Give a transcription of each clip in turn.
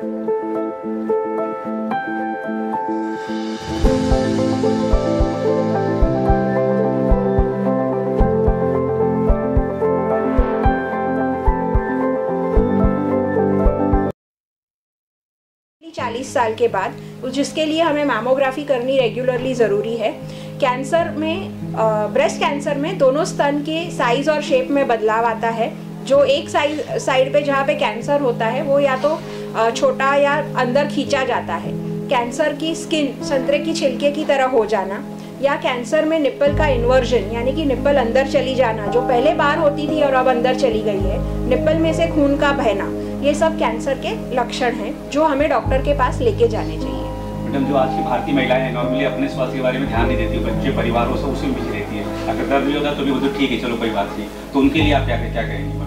साल के बाद, जिसके लिए हमें मैमोग्राफी करनी रेगुलरली ज़रूरी है। कैंसर में, ब्रेस्ट कैंसर में दोनों स्तन के साइज़ और शेप में बदलाव आता है। जो एक साइड पे जहाँ पे कैंसर होता है वो या तो छोटा या अंदर खींचा जाता है। कैंसर की स्किन संतरे की छिलके की तरह हो जाना, या कैंसर में निप्पल का इन्वर्जन यानी कि निप्पल अंदर चली जाना, जो पहले बाहर होती थी और अब अंदर चली गई है, निप्पल में से खून का बहना, ये सब कैंसर के लक्षण हैं जो हमें डॉक्टर के पास लेके जाने चाहिए। मैडम, जो आज की भारतीय महिलाएं हैं नॉर्मली अपने स्वास्थ्य के बारे में ध्यान नहीं देती, बच्चे परिवार हो सब उसी में बिजी रहती है। अगर दर्द भी होता तो भी वो तो ठीक है, चलो कोई बात नहीं, तो उनके लिए आप क्या कहेंगी?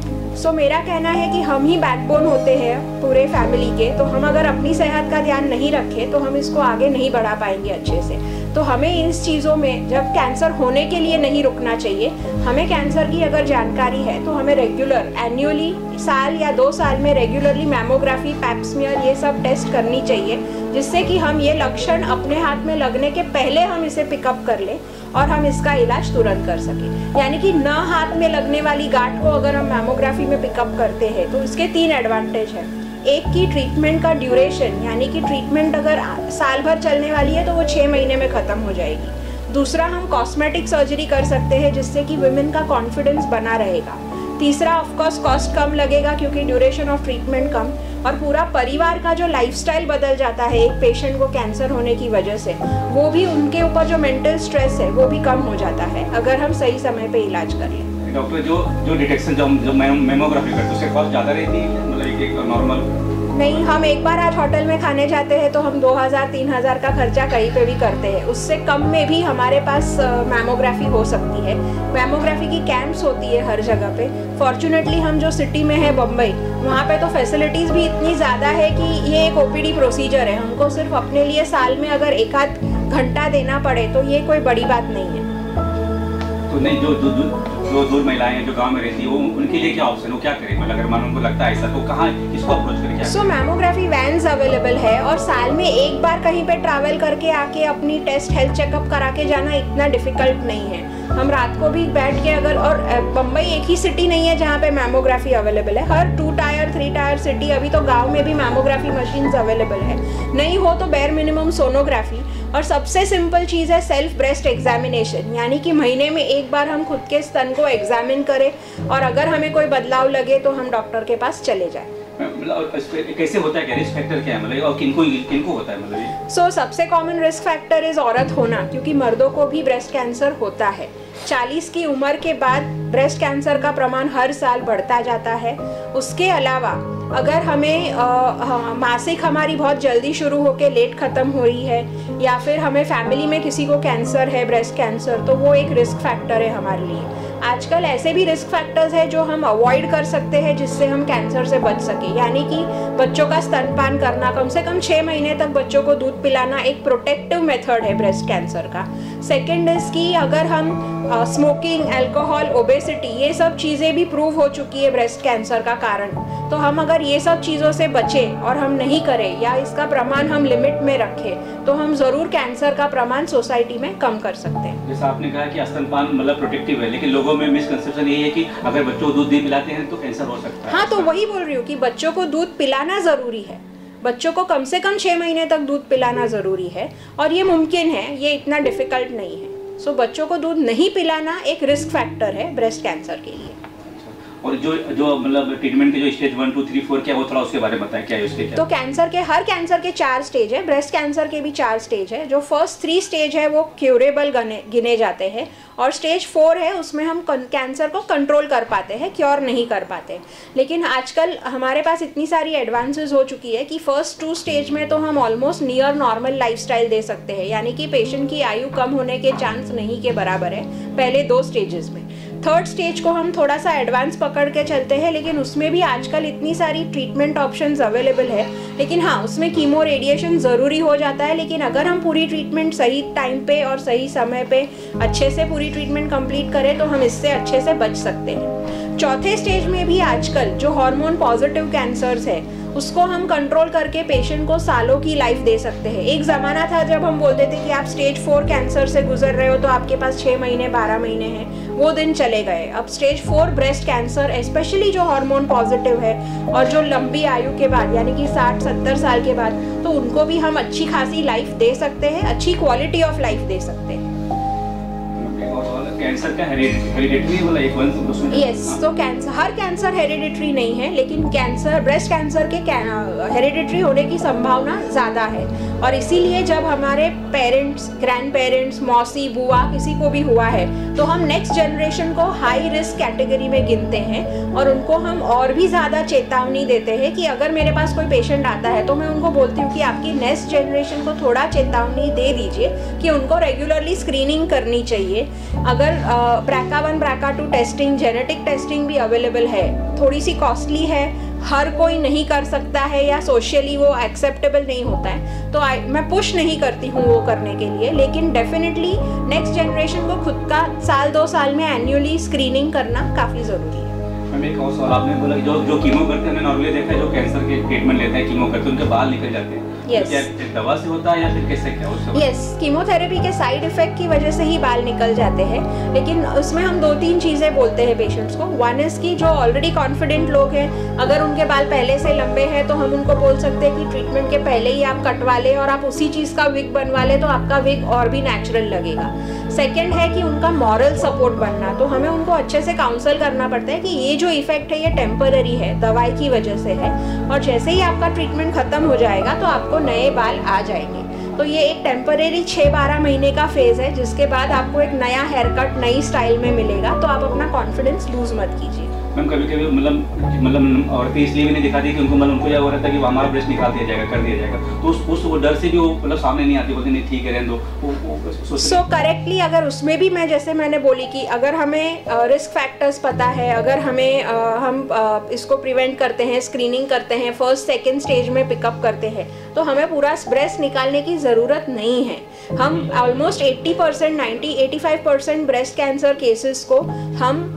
मेरा कहना है कि हम ही बैकबोन होते हैं पूरे फैमिली के, तो हम अगर अपनी सेहत का ध्यान नहीं रखें तो हम इसको आगे नहीं बढ़ा पाएंगे अच्छे से। तो हमें इस चीज़ों में, जब कैंसर होने के लिए नहीं रुकना चाहिए, हमें कैंसर की अगर जानकारी है तो हमें रेगुलर एन्युअली साल या 2 साल में रेगुलरली मैमोग्राफी, पैप स्मीयर, ये सब टेस्ट करनी चाहिए, जिससे कि हम ये लक्षण अपने हाथ में लगने के पहले हम इसे पिकअप कर लें और हम इसका इलाज तुरंत कर सकें। यानी कि न हाथ में लगने वाली गांठ को अगर हम मैमोग्राफी में पिकअप करते हैं तो इसके 3 एडवांटेज हैं। एक की ट्रीटमेंट का ड्यूरेशन, यानी कि ट्रीटमेंट अगर साल भर चलने वाली है तो वो 6 महीने में ख़त्म हो जाएगी। दूसरा, हम कॉस्मेटिक सर्जरी कर सकते हैं जिससे कि वुमेन का कॉन्फिडेंस बना रहेगा। तीसरा, ऑफकोर्स कॉस्ट कम लगेगा क्योंकि ड्यूरेशन ऑफ ट्रीटमेंट कम, और पूरा परिवार का जो लाइफस्टाइल बदल जाता है एक पेशेंट को कैंसर होने की वजह से, वो भी उनके ऊपर जो मेंटल स्ट्रेस है वो भी कम हो जाता है अगर हम सही समय पे इलाज कर लें। डॉक्टर, जो डिटेक्शन जो मेमोग्राफी करते हैं उससे कॉस्ट ज़्यादा रहती है, मतलब एक नॉर्मल? नहीं, हम एक बार आज होटल में खाने जाते हैं तो हम 2000-3000 का खर्चा कहीं पे भी करते हैं। उससे कम में भी हमारे पास मैमोग्राफी हो सकती है। मैमोग्राफी की कैंप्स होती है हर जगह पे। फॉर्चुनेटली हम जो सिटी में है बम्बई, वहाँ पे तो फैसिलिटीज़ भी इतनी ज़्यादा है कि ये एक OPD प्रोसीजर है। हमको सिर्फ अपने लिए साल में अगर 1-आध घंटा देना पड़े तो ये कोई बड़ी बात नहीं है। तो नहीं, जो दूर महिलाएं हैं जो गांव में रहती है, वो उनके लिए क्या ऑप्शन, वो क्या करें? मतलब अगर मान उनको लगता है ऐसा तो कहाँ इसको अप्रोच करें? मैमोग्राफी वैन्स अवेलेबल है और साल में एक बार कहीं पे ट्रैवल करके आके अपनी टेस्ट, हेल्थ चेकअप करा के जाना इतना डिफिकल्ट नहीं है। हम रात को भी बैठ के अगर, और बम्बई एक ही सिटी नहीं है जहाँ पे मैमोग्राफी अवेलेबल है, हर 2 टायर 3 टायर सिटी, अभी तो गाँव में भी मैमोग्राफी मशीन्स अवेलेबल है। नहीं हो तो बेयर मिनिमम सोनोग्राफी, और सबसे सिंपल चीज़ है सेल्फ ब्रेस्ट एग्जामिनेशन, यानी कि महीने में एक बार हम खुद के स्तन को एग्जामिन करें और अगर हमें कोई बदलाव लगे तो हम डॉक्टर के पास चले जाएं। मतलब कैसे होता है, क्या रिस्क फैक्टर क्या है, मतलब और किनको होता है? मतलब सबसे कॉमन रिस्क फैक्टर इज औरत होना, क्योंकि मर्दों को भी ब्रेस्ट कैंसर होता है। 40 की उम्र के बाद ब्रेस्ट कैंसर का प्रमाण हर साल बढ़ता जाता है। उसके अलावा अगर हमें मासिक हमारी बहुत जल्दी शुरू होकर लेट ख़त्म हो रही है, या फिर हमें फैमिली में किसी को कैंसर है, ब्रेस्ट कैंसर, तो वो एक रिस्क फैक्टर है हमारे लिए। आजकल ऐसे भी रिस्क फैक्टर्स हैं जो हम अवॉइड कर सकते हैं जिससे हम कैंसर से बच सके, यानी कि बच्चों का स्तनपान करना, कम से कम 6 महीने तक बच्चों को दूध पिलाना एक प्रोटेक्टिव मेथड है ब्रेस्ट कैंसर का। सेकेंड इज़ कि अगर हम स्मोकिंग, अल्कोहल, ओबेसिटी, ये सब चीज़ें भी प्रूव हो चुकी है ब्रेस्ट कैंसर का कारण, तो हम अगर ये सब चीज़ों से बचें और हम नहीं करें या इसका प्रमाण हम लिमिट में रखें तो हम ज़रूर कैंसर का प्रमाण सोसाइटी में कम कर सकते हैं। जैसा आपने कहा कि स्तनपान मतलब प्रोटेक्टिव है, लेकिन लोगों में मिसकंसेप्शन ये है कि अगर बच्चों को दूध नहीं पिलाते हैं तो कैंसर हो सकता है। हाँ, तो वही बोल रही हूँ कि बच्चों को दूध पिलाना ज़रूरी है। बच्चों को कम से कम 6 महीने तक दूध पिलाना ज़रूरी है और ये मुमकिन है, ये इतना डिफ़िकल्ट नहीं है। बच्चों को दूध नहीं पिलाना एक रिस्क फैक्टर है ब्रेस्ट कैंसर के लिए। और जो मतलब ट्रीटमेंट के जो स्टेज 1, 2, 3, 4 क्या, वो थोड़ा उसके बारे में बताएं, क्या है उसके? तो हर कैंसर के 4 स्टेज है, ब्रेस्ट कैंसर के भी 4 स्टेज है। जो फर्स्ट 3 स्टेज है वो क्यूरेबल गिने जाते हैं, और स्टेज 4 है उसमें हम कैंसर को कंट्रोल कर पाते हैं, क्योर नहीं कर पाते। लेकिन आजकल हमारे पास इतनी सारी एडवांसेस हो चुकी है कि फर्स्ट 2 स्टेज में तो हम ऑलमोस्ट नियर नॉर्मल लाइफस्टाइल दे सकते हैं, यानी कि पेशेंट की आयु कम होने के चांस नहीं के बराबर है पहले 2 स्टेजेस में। थर्ड स्टेज को हम थोड़ा सा एडवांस पकड़ के चलते हैं, लेकिन उसमें भी आजकल इतनी सारी ट्रीटमेंट ऑप्शंस अवेलेबल है। लेकिन हाँ, उसमें कीमो रेडिएशन ज़रूरी हो जाता है, लेकिन अगर हम पूरी ट्रीटमेंट सही टाइम पे और सही समय पे अच्छे से पूरी ट्रीटमेंट कंप्लीट करें तो हम इससे अच्छे से बच सकते हैं। चौथे स्टेज में भी आजकल जो हार्मोन पॉजिटिव कैंसर्स है उसको हम कंट्रोल करके पेशेंट को सालों की लाइफ दे सकते हैं। एक ज़माना था जब हम बोलते थे कि आप स्टेज 4 कैंसर से गुजर रहे हो तो आपके पास 6 महीने 12 महीने हैं, वो दिन चले गए। अब स्टेज 4 ब्रेस्ट कैंसर स्पेशली जो हार्मोन पॉजिटिव है और जो लंबी आयु के बाद यानी कि 60-70 साल के बाद, तो उनको भी हम अच्छी खासी लाइफ दे सकते हैं, अच्छी क्वालिटी ऑफ लाइफ दे सकते हैं। कैंसर का हेरिडिटरी वाला एक वंश? यस, तो कैंसर, हर कैंसर हेरिडिटरी नहीं है, लेकिन कैंसर, ब्रेस्ट कैंसर के हेरिडिटरी होने की संभावना ज़्यादा है। और इसीलिए जब हमारे पेरेंट्स, ग्रैंड पेरेंट्स, मौसी, बुआ किसी को भी हुआ है तो हम नेक्स्ट जनरेशन को हाई रिस्क कैटेगरी में गिनते हैं और उनको हम और भी ज़्यादा चेतावनी देते हैं कि अगर मेरे पास कोई पेशेंट आता है तो मैं उनको बोलती हूँ कि आपकी नेक्स्ट जनरेशन को थोड़ा चेतावनी दे दीजिए कि उनको रेगुलरली स्क्रीनिंग करनी चाहिए। अगर BRCA1 BRCA2 testing, genetic testing भी अवेलेबल है, थोड़ी सी कॉस्टली है, हर कोई नहीं कर सकता है या सोशली वो एक्सेप्टेबल नहीं होता है, तो मैं पुश नहीं करती हूँ वो करने के लिए, लेकिन डेफिनेटली नेक्स्ट जनरेशन को खुद का 1-2 साल में एनुअली स्क्रीनिंग करना काफ़ी ज़रूरी है। मैम एक और सवाल, आपने बोला कि जो कीमो करते हैं, हमने नॉर्मली देखा है जो कैंसर के ट्रीटमेंट लेते हैं, कीमो करते हैं, उनके बाल निकल जाते हैं। Yes. क्या दवा से होता है या फिर कैसे, क्या उससे? यस, कीमोथेरेपी के साइड इफेक्ट की वजह से ही बाल निकल जाते हैं, लेकिन उसमें हम 2-3 चीज़ें बोलते हैं पेशेंट्स को। वन इज़ कि जो ऑलरेडी कॉन्फिडेंट लोग हैं, अगर उनके बाल पहले से लंबे हैं तो हम उनको बोल सकते हैं कि ट्रीटमेंट के पहले ही आप कटवा लें और आप उसी चीज़ का विग बनवा लें तो आपका विग और भी नेचुरल लगेगा। सेकेंड है कि उनका मॉरल सपोर्ट बनना, तो हमें उनको अच्छे से काउंसल करना पड़ता है कि ये जो इफेक्ट है ये टेम्पररी है, दवाई की वजह से है, और जैसे ही आपका ट्रीटमेंट खत्म हो जाएगा तो आपको नए बाल आ जाएंगे। तो ये एक टेम्परेरी 6-12 महीने का फेज़ है, जिसके बाद आपको एक नया हेयर कट नई स्टाइल में मिलेगा, तो आप अपना कॉन्फिडेंस लूज मत कीजिए। मैम कभी-कभी मतलब औरतें इसलिए भी नहीं दिखाती कि उनको यह हो रहा था कि हमारा ब्रेस्ट निकाल दिया जाएगा, कर दिया जाएगा, तो उस डर से भी वो मतलब सामने नहीं आती, बोलते नहीं ठीक है रहने दो। सो करेक्टली, अगर उसमें भी मैं जैसे मैंने बोली कि अगर हमें रिस्क फैक्टर्स पता है, अगर हमें हम इसको प्रिवेंट करते हैं, स्क्रीनिंग करते हैं, फर्स्ट सेकेंड स्टेज में पिकअप करते हैं, तो हमें पूरा ब्रेस्ट निकालने की ज़रूरत नहीं है। हम ऑलमोस्ट 80%, 85% ब्रेस्ट कैंसर केसेस को हम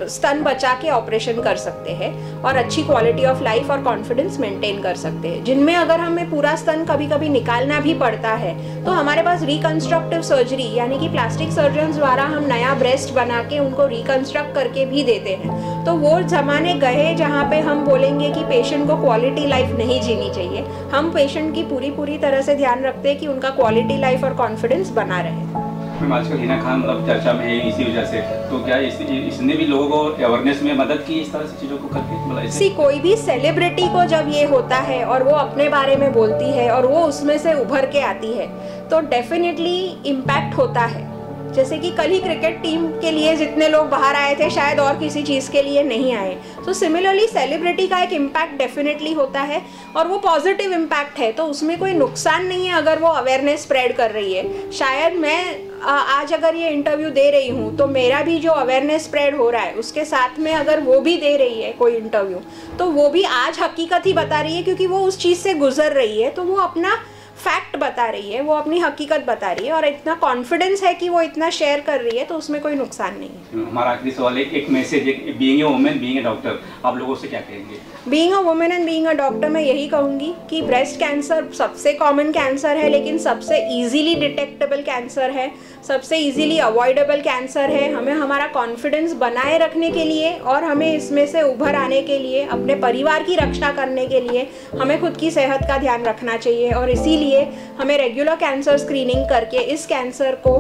स्तन बचा के ऑपरेशन कर सकते हैं और अच्छी क्वालिटी ऑफ लाइफ और कॉन्फिडेंस मेंटेन कर सकते हैं। जिनमें अगर हमें पूरा स्तन कभी कभी निकालना भी पड़ता है तो हमारे पास रिकंस्ट्रक्टिव सर्जरी यानी कि प्लास्टिक सर्जन द्वारा हम नया ब्रेस्ट बना के उनको रिकंस्ट्रक्ट करके भी देते हैं। तो वो ज़माने गए जहाँ पे हम बोलेंगे कि पेशेंट को क्वालिटी लाइफ नहीं जीनी चाहिए। हम पेशेंट की पूरी तरह से ध्यान रखते हैं कि उनका क्वालिटी लाइफ और कॉन्फिडेंस बना रहे। मैम आजकल हिना खान मतलब चर्चा में है इसी वजह से, तो क्या इसने भी लोगों को अवेयरनेस में मदद की इस तरह से चीज़ों को करके? मतलब कोई भी सेलिब्रिटी को जब ये होता है और वो अपने बारे में बोलती है और वो उसमें से उभर के आती है तो डेफिनेटली इम्पैक्ट होता है। जैसे कि कल ही क्रिकेट टीम के लिए जितने लोग बाहर आए थे शायद और किसी चीज़ के लिए नहीं आए, तो सिमिलरली सेलिब्रिटी का एक इम्पैक्ट डेफिनेटली होता है और वो पॉजिटिव इम्पैक्ट है, तो उसमें कोई नुकसान नहीं है अगर वो अवेयरनेस स्प्रेड कर रही है। शायद मैं आज अगर ये इंटरव्यू दे रही हूँ तो मेरा भी जो अवेयरनेस स्प्रेड हो रहा है उसके साथ में अगर वो भी दे रही है कोई इंटरव्यू तो वो भी आज हकीकत ही बता रही है, क्योंकि वो उस चीज़ से गुजर रही है, तो वो अपना फैक्ट बता रही है, वो अपनी हकीकत बता रही है और इतना कॉन्फिडेंस है कि वो इतना शेयर कर रही है, तो उसमें कोई नुकसान नहीं है। हमारा आखिरी सवाल है, एक message, being a women, being a doctor, आप लोगों से क्या कहेंगे? Being a women and being a doctor मैं यही कहूँगी कि ब्रेस्ट कैंसर सबसे कॉमन कैंसर है, लेकिन सबसे इजीली डिटेक्टेबल कैंसर है, सबसे इजीली अवॉइडेबल कैंसर है। हमें हमारा कॉन्फिडेंस बनाए रखने के लिए और हमें इसमें से उभर आने के लिए, अपने परिवार की रक्षा करने के लिए हमें खुद की सेहत का ध्यान रखना चाहिए और इसीलिए हमें रेगुलर कैंसर स्क्रीनिंग करके इस कैंसर को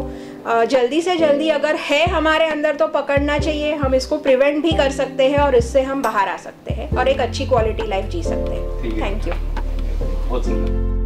जल्दी से जल्दी अगर है हमारे अंदर तो पकड़ना चाहिए। हम इसको प्रिवेंट भी कर सकते हैं और इससे हम बाहर आ सकते हैं और एक अच्छी क्वालिटी लाइफ जी सकते हैं। Thank you. बहुत सुंदर।